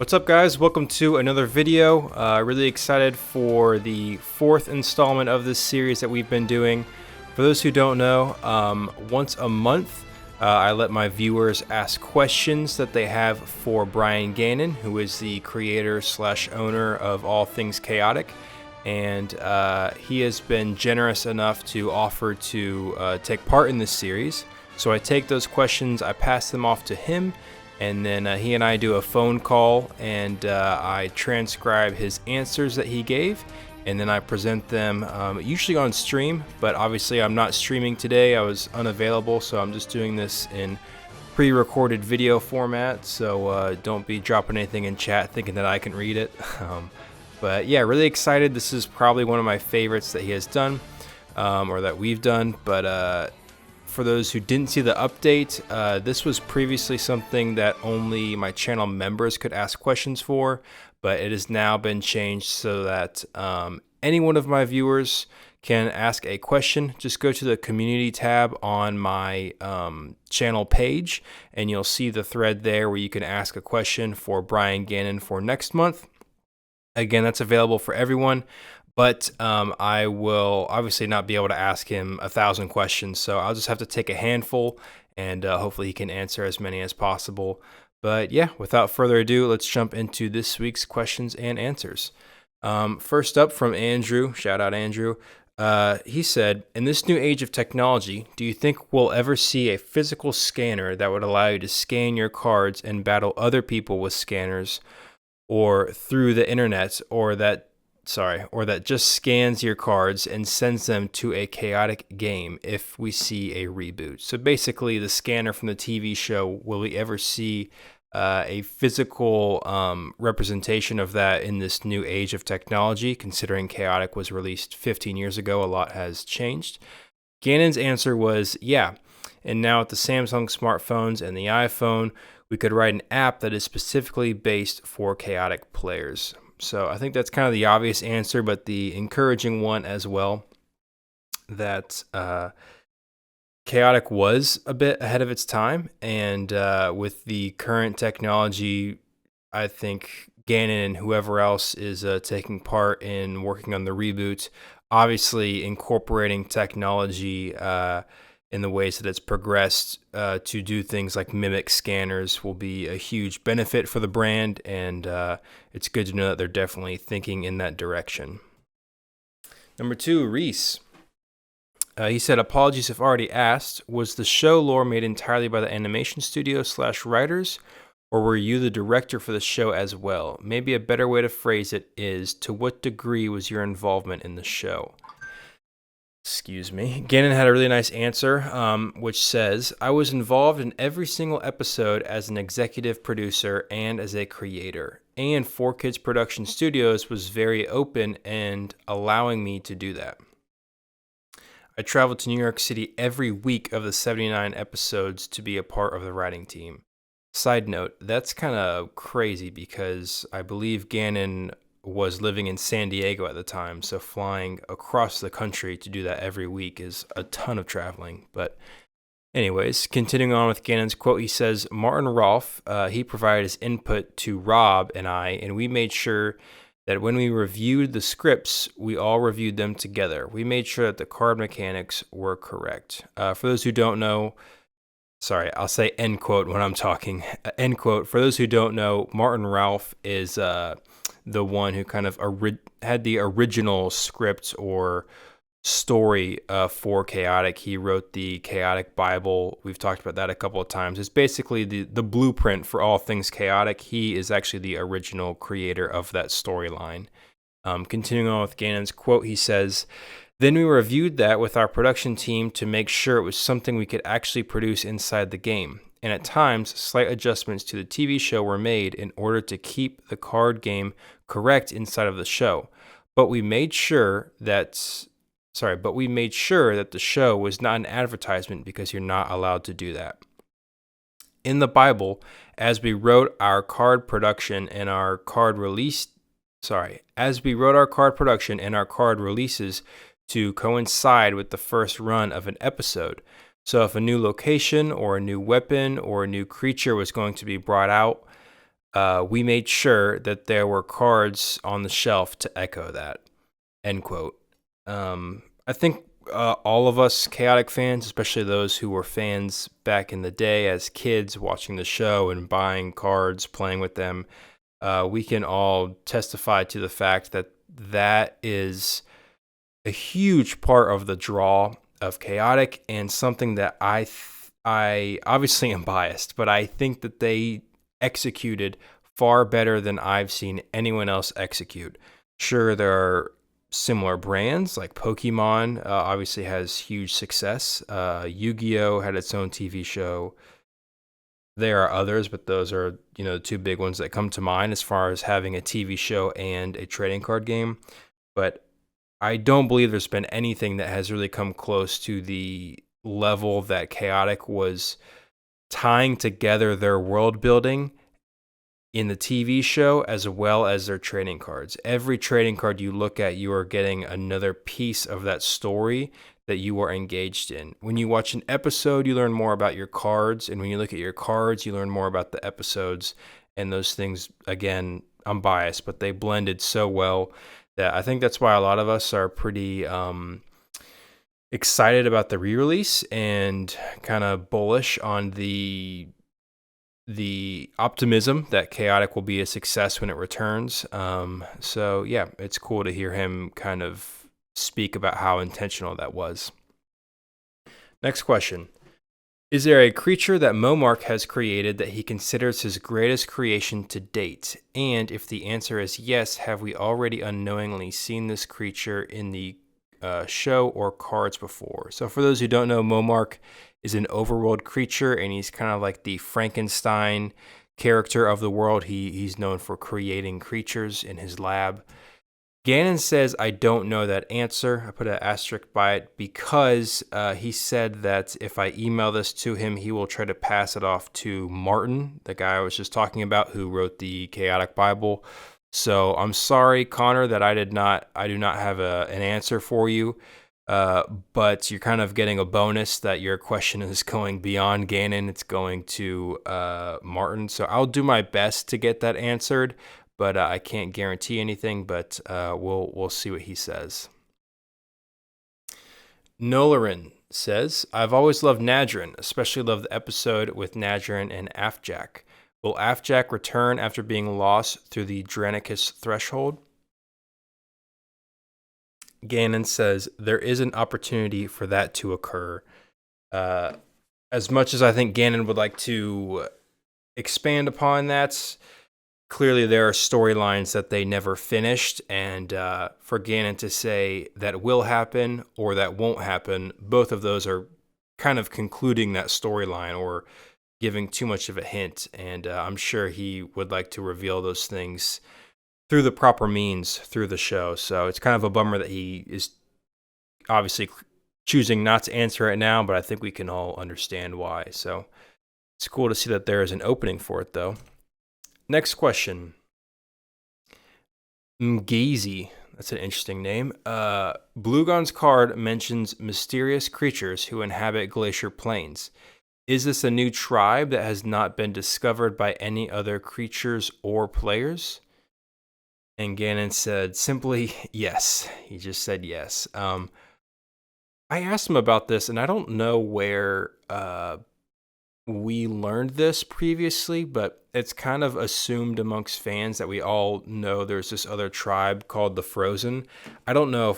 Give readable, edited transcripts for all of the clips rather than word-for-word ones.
What's up, guys? Welcome to another video. Really excited for the fourth installment of this series that we've been doing. For those who don't know, once a month I let my viewers ask questions that they have for Brian Gannon, who is the creator slash owner of All Things Chaotic. And he has been generous enough to offer to take part in this series. So I take those questions, I pass them off to him, and then he and I do a phone call, and I transcribe his answers that he gave, and then I present them usually on stream, but obviously I'm not streaming today. I was unavailable, so I'm just doing this in pre-recorded video format, so don't be dropping anything in chat thinking that I can read it. But yeah, really excited. This is probably one of my favorites that he has done, or that we've done, but for those who didn't see the update, this was previously something that only my channel members could ask questions for, but it has now been changed so that any one of my viewers can ask a question. Just go to the community tab on my channel page, and you'll see the thread there where you can ask a question for Brian Gannon for next month. Again, that's available for everyone. But I will obviously not be able to ask him 1,000 questions, so I'll just have to take a handful, and hopefully he can answer as many as possible. But yeah, without further ado, let's jump into this week's questions and answers. First up from Andrew, shout out Andrew. He said, in this new age of technology, do you think we'll ever see a physical scanner that would allow you to scan your cards and battle other people with scanners, or through the internet, or that just scans your cards and sends them to a chaotic game if we see a reboot? So basically, the scanner from the TV show, will we ever see a physical representation of that in this new age of technology? Considering Chaotic was released 15 years ago, a lot has changed. Gannon's answer was yeah. And now with the Samsung smartphones and the iPhone, we could write an app that is specifically based for Chaotic players. So I think that's kind of the obvious answer, but the encouraging one as well, that Chaotic was a bit ahead of its time. And with the current technology, I think Gannon and whoever else is taking part in working on the reboot, obviously incorporating technology in the ways that it's progressed to do things like mimic scanners will be a huge benefit for the brand, and it's good to know that they're definitely thinking in that direction. Number 2, Reese. He said, apologies if already asked, was the show lore made entirely by the animation studio / writers, or were you the director for the show as well? Maybe a better way to phrase it is, to what degree was your involvement in the show? Excuse me. Gannon had a really nice answer, which says, I was involved in every single episode as an executive producer and as a creator. And 4Kids Production Studios was very open and allowing me to do that. I traveled to New York City every week of the 79 episodes to be a part of the writing team. Side note, that's kind of crazy because I believe Gannon was living in San Diego at the time, so flying across the country to do that every week is a ton of traveling. But anyways, continuing on with Gannon's quote, he says, Martin Rolfe, he provided his input to Rob and I, and we made sure that when we reviewed the scripts, we all reviewed them together. We made sure that the card mechanics were correct. For those who don't know, sorry, I'll say end quote when I'm talking. End quote. For those who don't know, Martin Rolfe is the one who kind of had the original script or story for Chaotic. He wrote the Chaotic Bible. We've talked about that a couple of times. It's basically the blueprint for all things Chaotic. He is actually the original creator of that storyline. Continuing on with Gannon's quote, he says, then we reviewed that with our production team to make sure it was something we could actually produce inside the game. And at times, slight adjustments to the TV show were made in order to keep the card game correct inside of the show. But we made sure that the show was not an advertisement because you're not allowed to do that. In the Bible, as we wrote our card production and our card releases to coincide with the first run of an episode. So if a new location or a new weapon or a new creature was going to be brought out, We made sure that there were cards on the shelf to echo that, end quote. I think all of us Chaotic fans, especially those who were fans back in the day as kids watching the show and buying cards, playing with them, we can all testify to the fact that that is a huge part of the draw of Chaotic, and something that I obviously am biased, but I think that they executed far better than I've seen anyone else execute. Sure, there are similar brands like Pokemon, obviously has huge success. Yu-Gi-Oh had its own TV show. There are others, but those are, the two big ones that come to mind as far as having a TV show and a trading card game. But I don't believe there's been anything that has really come close to the level that Chaotic was tying together their world building in the TV show as well as their trading cards. Every trading card you look at, you are getting another piece of that story that you are engaged in. When you watch an episode, you learn more about your cards, and when you look at your cards, you learn more about the episodes. And those things, again, I'm biased, but they blended so well that I think that's why a lot of us are pretty excited about the re-release and kind of bullish on the optimism that Chaotic will be a success when it returns. So yeah, it's cool to hear him kind of speak about how intentional that was. Next question. Is there a creature that Momark has created that he considers his greatest creation to date? And if the answer is yes, have we already unknowingly seen this creature in the show or cards before? So for those who don't know, Momark is an overworld creature, and he's kind of like the Frankenstein character of the world. He's known for creating creatures in his lab. Gannon says, I don't know that answer. I put an asterisk by it because he said that if I email this to him, he will try to pass it off to Martin, the guy I was just talking about who wrote the Chaotic Bible. So I'm sorry, Connor, that I do not have an answer for you. But you're kind of getting a bonus that your question is going beyond Gannon. It's going to Martin. So I'll do my best to get that answered, but I can't guarantee anything. But we'll see what he says. Nolarin says, I've always loved Nadrin, especially loved the episode with Nadrin and Afjack. Will Afjack return after being lost through the Dranicus threshold? Gannon says there is an opportunity for that to occur. As much as I think Gannon would like to expand upon that, clearly there are storylines that they never finished, and for Gannon to say that will happen or that won't happen, both of those are kind of concluding that storyline or giving too much of a hint, and I'm sure he would like to reveal those things through the proper means through the show. So it's kind of a bummer that he is obviously choosing not to answer it now, but I think we can all understand why. So it's cool to see that there is an opening for it, though. Next question. Mgazy. That's an interesting name. Bluegon's card mentions mysterious creatures who inhabit glacier plains. Is this a new tribe that has not been discovered by any other creatures or players? And Gannon said simply yes. He just said yes. I asked him about this, and I don't know where we learned this previously, but it's kind of assumed amongst fans that we all know there's this other tribe called the Frozen. I don't know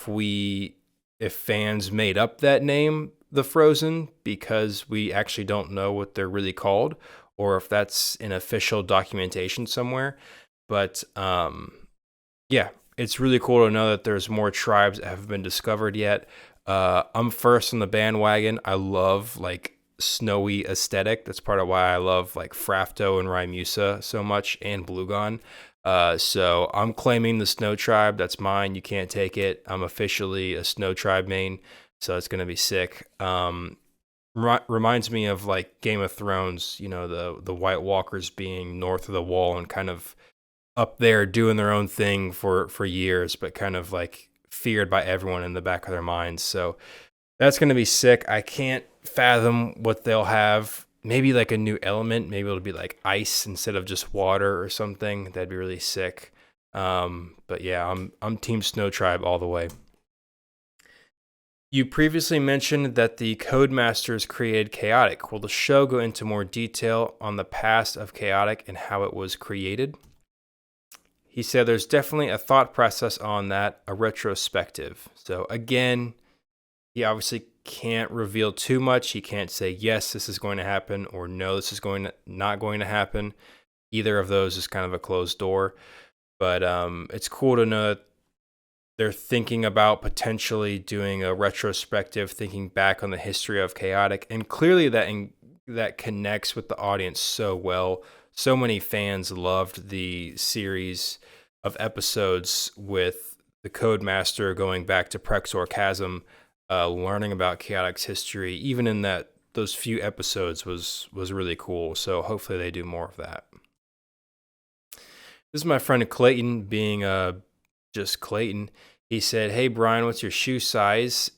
if fans made up that name, the Frozen, because we actually don't know what they're really called, or if that's in official documentation somewhere. But yeah, it's really cool to know that there's more tribes that haven't been discovered yet. I'm first on the bandwagon. I love like snowy aesthetic. That's part of why I love like Frafto and Raimusa so much, and Bluegon. So I'm claiming the snow tribe. That's mine. You can't take it. I'm officially a snow tribe main. So it's gonna be sick. Reminds me of like Game of Thrones. The White Walkers being north of the wall and kind of up there doing their own thing for years, but kind of like feared by everyone in the back of their minds. So that's going to be sick. I can't fathom what they'll have maybe like a new element. Maybe it'll be like ice instead of just water or something. That'd be really sick. But yeah, I'm Team Snow Tribe all the way. You previously mentioned that the Codemasters created Chaotic. Will the show go into more detail on the past of Chaotic and how it was created? He said there's definitely a thought process on that, a retrospective. So again, he obviously can't reveal too much. He can't say yes, this is going to happen, or no, this is not going to happen. Either of those is kind of a closed door. But it's cool to know that they're thinking about potentially doing a retrospective, thinking back on the history of Chaotic, and clearly that connects with the audience so well. So many fans loved the series of episodes with the Codemaster going back to Prexor Chasm, learning about Chaotic's history. Even in those few episodes was really cool. So hopefully they do more of that. This is my friend Clayton, being just Clayton. He said, "Hey Brian, what's your shoe size?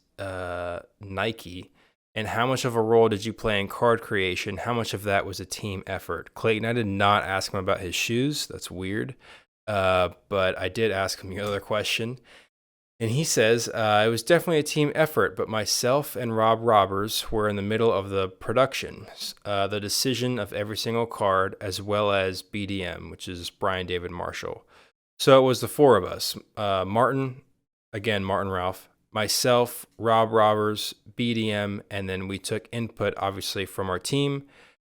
Nike. And how much of a role did you play in card creation? How much of that was a team effort?" Clayton, I did not ask him about his shoes. That's weird. But I did ask him the other question. And he says, it was definitely a team effort, but myself and Rob Robbers were in the middle of the production, the decision of every single card, as well as BDM, which is Brian David Marshall. So it was the four of us, Martin Ralph, myself, Rob Robbers, BDM, and then we took input, obviously, from our team,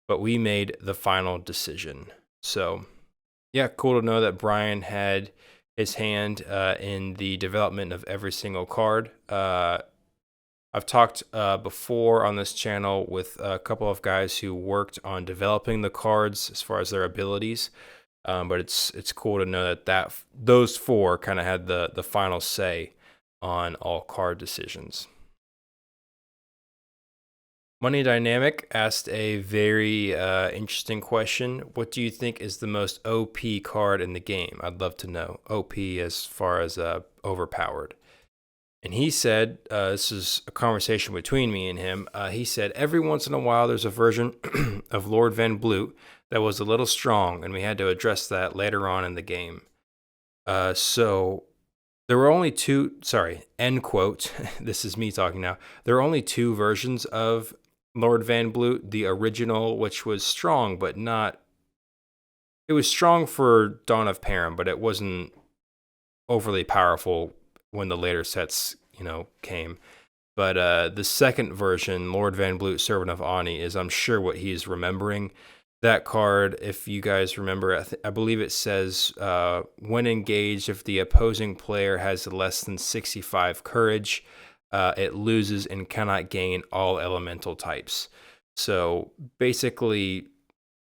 but we made the final decision. So, yeah, cool to know that Brian had his hand in the development of every single card. I've talked before on this channel with a couple of guys who worked on developing the cards as far as their abilities. But it's cool to know that those four kind of had the final say on all card decisions. Money Dynamic asked a very interesting question. What do you think is the most OP card in the game? I'd love to know. OP as far as overpowered. And he said, this is a conversation between me and him. He said, every once in a while there's a version of Lord Van Bloot that was a little strong, and we had to address that later on in the game. So there were only two, end quote, this is me talking now. There were only two versions of Lord Van Bloot, the original, which was strong, but not, it was strong for Dawn of Perrin, but it wasn't overly powerful when the later sets, came. But the second version, Lord Van Bloot, Servant of Ani, is, I'm sure, what he's remembering. That card, if you guys remember, I believe it says, when engaged, if the opposing player has less than 65 courage, it loses and cannot gain all elemental types. So basically,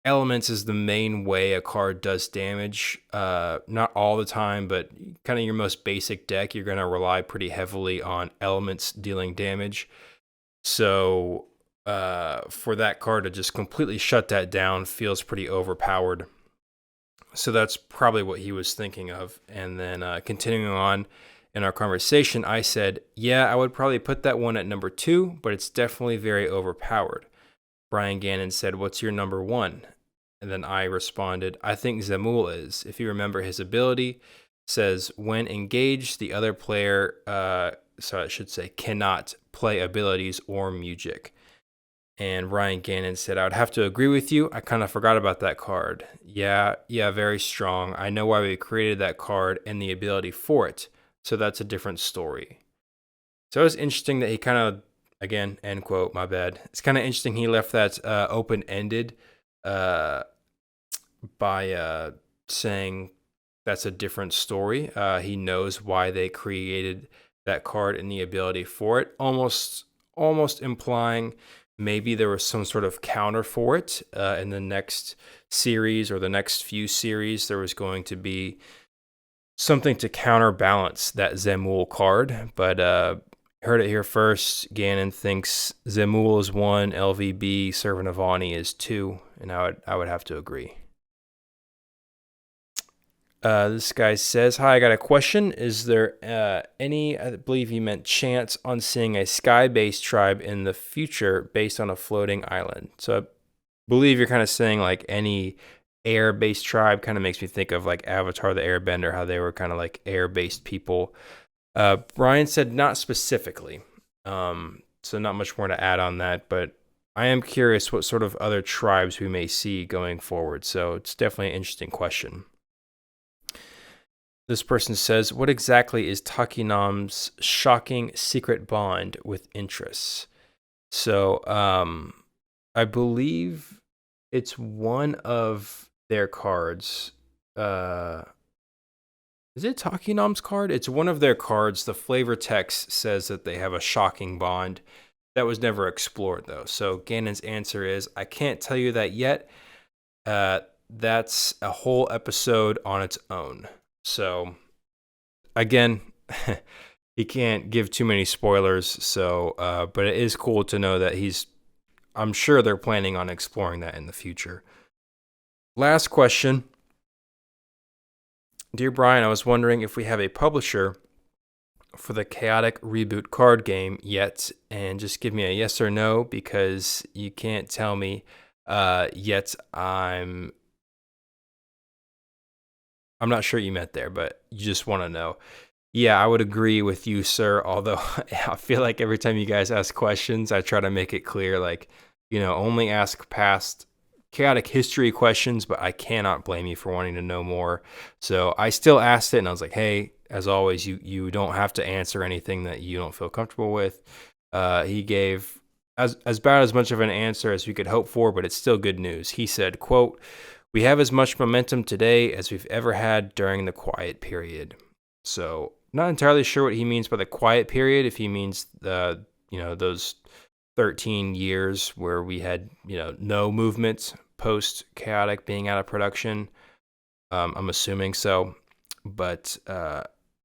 elements is the main way a card does damage. Not all the time, but kind of your most basic deck, you're going to rely pretty heavily on elements dealing damage. So for that card to just completely shut that down feels pretty overpowered. So that's probably what he was thinking of. And then continuing on in our conversation, I said, yeah, I would probably put that one at number 2, but it's definitely very overpowered. Brian Gannon said, what's your number 1? And then I responded, I think Zemul is. If you remember his ability, says when engaged, the other player, cannot play abilities or music. And Ryan Gannon said, I would have to agree with you. I kind of forgot about that card. Yeah, very strong. I know why we created that card and the ability for it. So that's a different story. So it was interesting that he kind of, again, end quote, my bad. It's kind of interesting he left that open-ended by saying that's a different story. He knows why they created that card and the ability for it, almost implying maybe there was some sort of counter for it in the next series or the next few series. There was going to be something to counterbalance that Zemul card, but heard it here first. Gannon thinks Zemul is 1, LVB, Servant of Ani is 2, and I would have to agree. This guy says, hi, I got a question. Is there any, I believe he meant chance on seeing a sky-based tribe in the future based on a floating island? So believe you're kind of saying like any air-based tribe. Kind of makes me think of like Avatar the Airbender, how they were kind of like air-based people. Brian said not specifically, so not much more to add on that, but I am curious what sort of other tribes we may see going forward, so it's definitely an interesting question. This person says, what exactly is Takinom's shocking secret bond with interests? So, I believe it's one of their cards. Is it Takinom's card? It's one of their cards. The flavor text says that they have a shocking bond. That was never explored, though. So Ganon's answer is, I can't tell you that yet. That's a whole episode on its own. So, again, he can't give too many spoilers. So, but it is cool to know that I'm sure they're planning on exploring that in the future. Last question. Dear Brian, I was wondering if we have a publisher for the Chaotic Reboot card game yet, and just give me a yes or no, because you can't tell me yet. I'm not sure what you meant there, but you just want to know. Yeah, I would agree with you, sir. Although I feel like every time you guys ask questions, I try to make it clear, like, only ask past chaotic history questions, but I cannot blame you for wanting to know more. So I still asked it, and I was like, hey, as always, you don't have to answer anything that you don't feel comfortable with. He gave as about as much of an answer as we could hope for, but it's still good news. He said, quote, we have as much momentum today as we've ever had during the quiet period. So not entirely sure what he means by the quiet period, if he means those 13 years where we had, no movement post Chaotic being out of production. I'm assuming so, but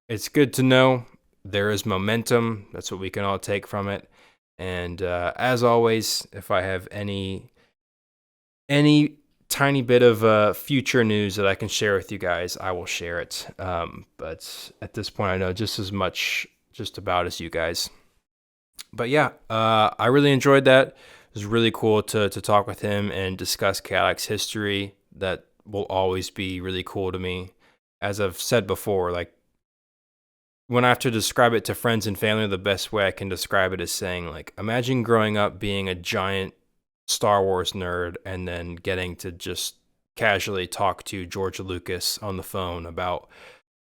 it's good to know there is momentum. That's what we can all take from it. And as always, if I have any tiny bit of future news that I can share with you guys, I will share it. But at this point, I know just as much just about as you guys. But yeah, I really enjoyed that. It was really cool to talk with him and discuss Chaotic's history. That will always be really cool to me. As I've said before, like, when I have to describe it to friends and family, the best way I can describe it is saying, like, imagine growing up being a giant Star Wars nerd and then getting to just casually talk to George Lucas on the phone about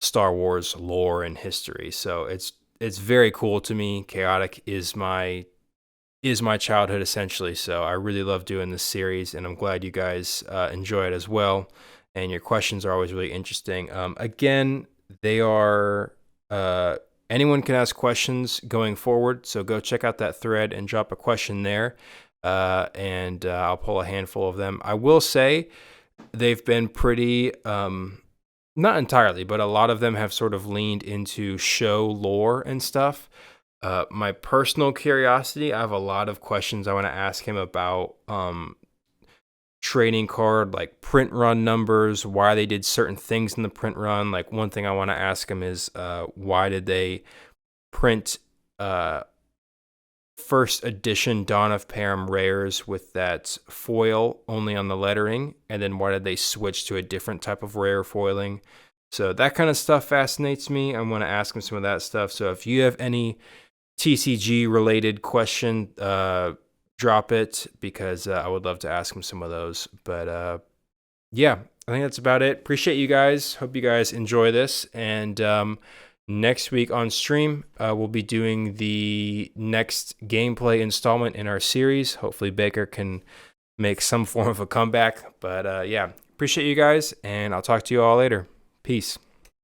Star Wars lore and history. So it's very cool to me. Chaotic is my childhood, essentially. So I really love doing this series, and I'm glad you guys enjoy it as well. And your questions are always really interesting. Again, they are anyone can ask questions going forward. So go check out that thread and drop a question there, and I'll pull a handful of them. I will say they've been pretty. Not entirely, but a lot of them have sort of leaned into show lore and stuff. My personal curiosity, I have a lot of questions I want to ask him about trading card, like print run numbers, why they did certain things in the print run. Like, one thing I want to ask him is why did they print first edition Dawn of Param rares with that foil only on the lettering, and then why did they switch to a different type of rare foiling? So that kind of stuff fascinates me. I want to ask him some of that stuff. So if you have any TCG related question, drop it, because I would love to ask him some of those. But yeah, I think that's about it. Appreciate you guys. Hope you guys enjoy this. And next week on stream, we'll be doing the next gameplay installment in our series. Hopefully Baker can make some form of a comeback. But yeah, appreciate you guys, and I'll talk to you all later. Peace.